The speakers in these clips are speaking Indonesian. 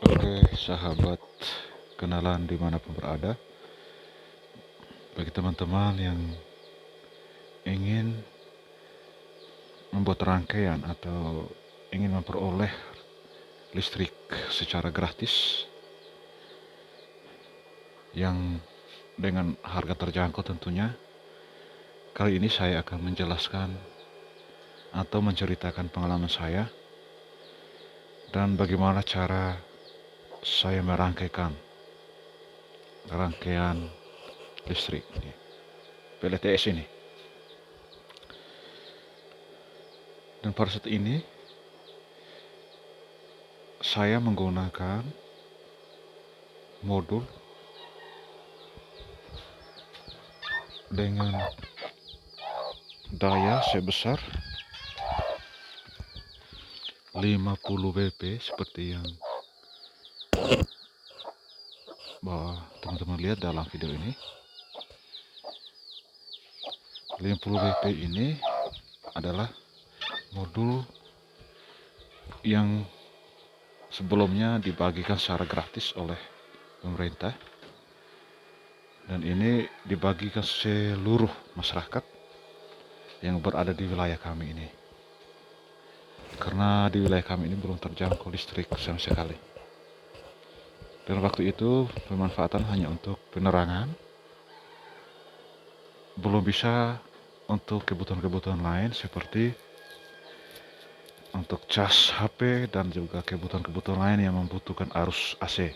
Oke, sahabat, kenalan dimanapun berada. Bagi teman-teman yang ingin membuat rangkaian atau ingin memperoleh listrik secara gratis yang dengan harga terjangkau tentunya, kali ini saya akan menjelaskan atau menceritakan pengalaman saya dan bagaimana cara saya merangkaikan rangkaian listrik ini, PLTS ini. Dan pada saat ini saya menggunakan modul dengan daya sebesar 50 BP seperti yang teman-teman lihat dalam video ini. 50 BP ini adalah modul yang sebelumnya dibagikan secara gratis oleh pemerintah, dan ini dibagikan seluruh masyarakat yang berada di wilayah kami ini, karena di wilayah kami ini belum terjangkau listrik sama sekali. Dan waktu itu pemanfaatan hanya untuk penerangan, belum bisa untuk kebutuhan-kebutuhan lain seperti untuk cas HP dan juga kebutuhan-kebutuhan lain yang membutuhkan arus AC.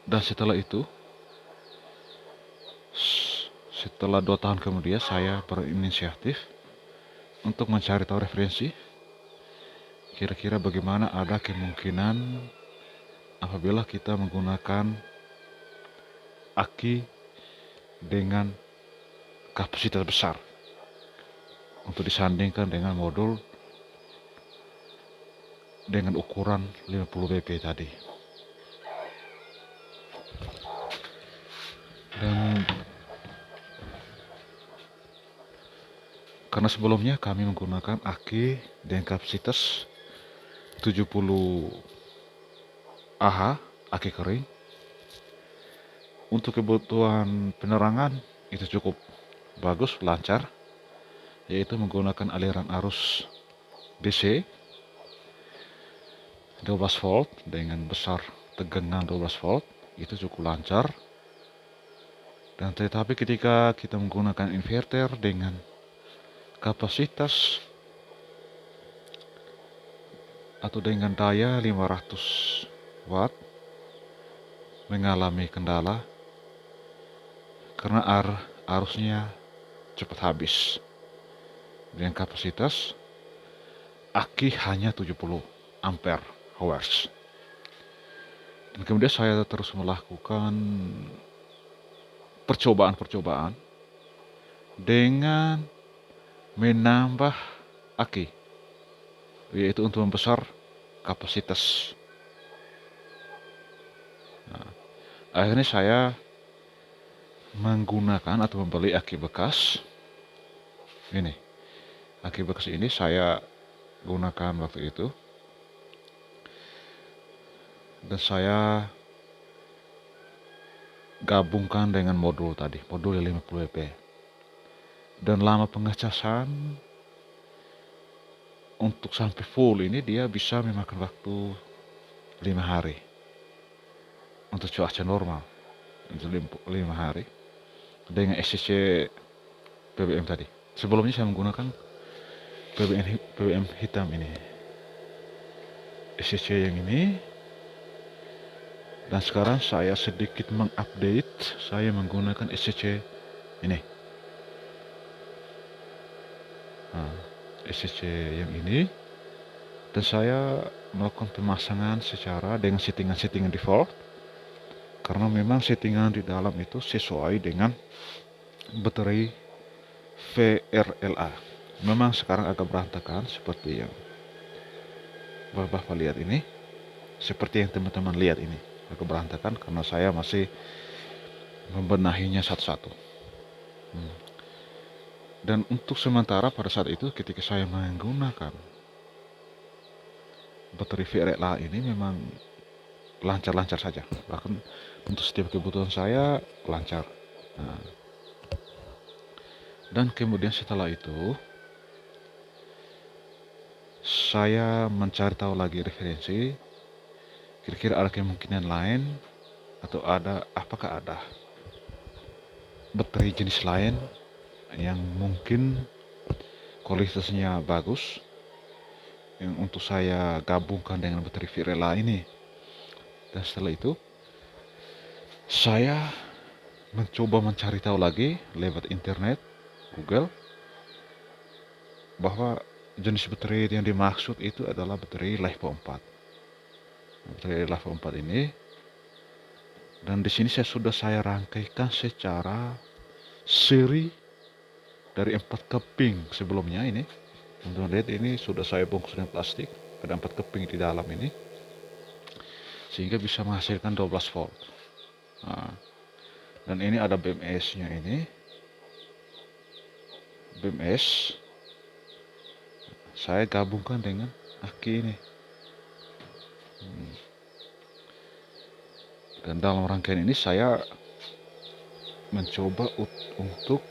Dan setelah itu, setelah 2 tahun kemudian, saya berinisiatif untuk mencari tahu referensi kira-kira bagaimana ada kemungkinan apabila kita menggunakan aki dengan kapasitas besar untuk disandingkan dengan modul dengan ukuran 50 BP tadi. Dan karena sebelumnya kami menggunakan aki dengan kapasitas 70 Ah, aki kering, untuk kebutuhan penerangan itu cukup bagus, lancar, yaitu menggunakan aliran arus DC 12 volt dengan besar tegangan 12 volt, itu cukup lancar. Dan tetapi ketika kita menggunakan inverter dengan kapasitas atau dengan daya 500 watt mengalami kendala karena arusnya cepat habis. Dengan kapasitas aki hanya 70 ampere hours. Dan kemudian saya terus melakukan percobaan-percobaan dengan menambah aki, yaitu untuk membesar kapasitas. Akhirnya saya menggunakan atau membeli aki bekas. Ini aki bekas ini saya gunakan waktu itu, dan saya gabungkan dengan modul tadi, modul 50 BP. Dan lama pengecasan untuk sampai full ini dia bisa memakan waktu 5 hari untuk cuaca normal, untuk 5 hari dengan SCC BBM tadi. Sebelumnya saya menggunakan BBM hitam ini, SCC yang ini. Dan sekarang saya sedikit mengupdate, saya menggunakan SCC ini. SCC yang ini, dan saya melakukan pemasangan secara dengan settingan default, karena memang settingan di dalam itu sesuai dengan baterai VRLA. Memang sekarang agak berantakan seperti yang Bapak lihat ini, seperti yang teman-teman lihat ini, agak berantakan karena saya masih membenahinya satu-satu. Dan untuk sementara pada saat itu ketika saya menggunakan baterai VRLA ini memang lancar-lancar saja, bahkan untuk setiap kebutuhan saya lancar. Nah, dan kemudian setelah itu saya mencari tahu lagi referensi, kira-kira ada kemungkinan lain atau apakah ada baterai jenis lain yang mungkin kualitasnya bagus yang untuk saya gabungkan dengan baterai VRLA ini. Dan setelah itu saya mencoba mencari tahu lagi lewat internet, Google, bahwa jenis baterai yang dimaksud itu adalah baterai LiFePO 4. Baterai LiFePO 4 ini, dan di sini saya rangkaikan secara seri dari 4 keping sebelumnya ini. Teman-teman lihat, ini sudah saya bungkus dengan plastik, ada 4 keping di dalam ini, sehingga bisa menghasilkan 12 volt. Nah, dan ini ada BMS-nya ini. BMS saya gabungkan dengan aki ini. Dan dalam rangkaian ini saya mencoba untuk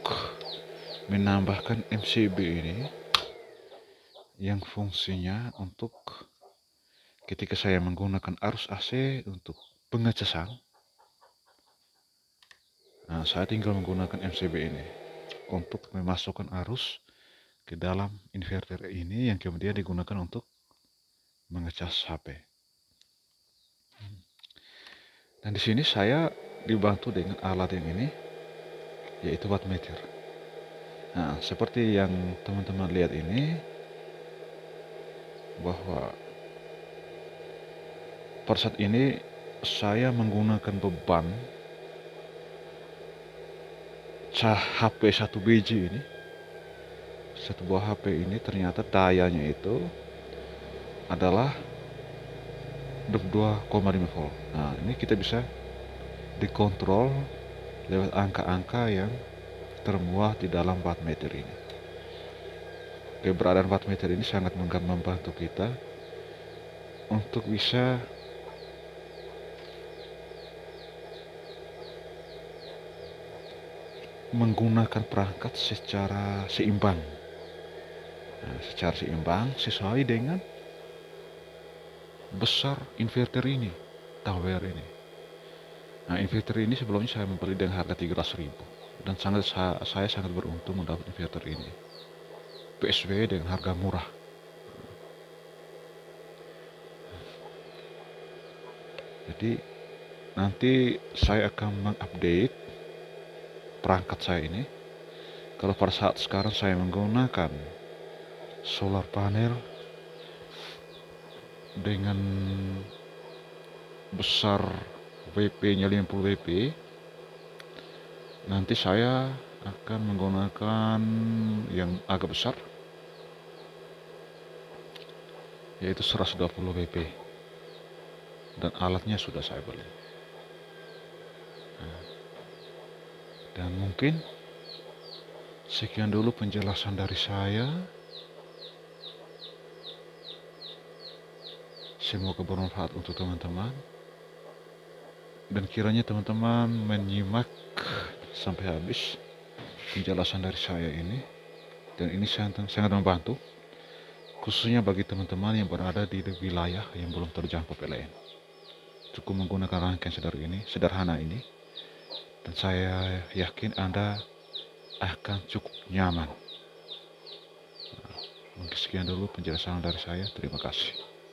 menambahkan MCB ini yang fungsinya untuk ketika saya menggunakan arus AC untuk pengecasan. Nah, saya tinggal menggunakan MCB ini untuk memasukkan arus ke dalam inverter ini yang kemudian digunakan untuk mengecas HP. Dan di sini saya dibantu dengan alat yang ini, yaitu wattmeter. Nah, seperti yang teman-teman lihat ini, bahwa pada saat ini saya menggunakan beban HP 1 biji ini. Satu buah HP ini ternyata dayanya itu adalah 22,5 volt. Nah, ini kita bisa dikontrol lewat angka-angka yang termuat di dalam wattmeter ini. Keberadaan wattmeter ini sangat membantu kita untuk bisa menggunakan perangkat secara seimbang. Nah, secara seimbang sesuai dengan besar inverter ini, tower ini. Nah, inverter ini sebelumnya saya membeli dengan harga 13.000, dan saya sangat beruntung mendapat inverter ini. PSW dengan harga murah. Jadi nanti saya akan mengupdate perangkat saya ini. Kalau pada saat sekarang saya menggunakan solar panel dengan besar WP-nya 50 WP, nanti saya akan menggunakan yang agak besar, yaitu 120 WP, dan alatnya sudah saya beli. Dan mungkin sekian dulu penjelasan dari saya. Semoga bermanfaat untuk teman-teman, dan kiranya teman-teman menyimak sampai habis penjelasan dari saya ini. Dan ini sangat membantu, khususnya bagi teman-teman yang berada di wilayah yang belum terjangkau PLN. Cukup menggunakan rangkaian sederhana ini, dan saya yakin Anda akan cukup nyaman. Mungkin sekian dulu penjelasan dari saya. Terima kasih.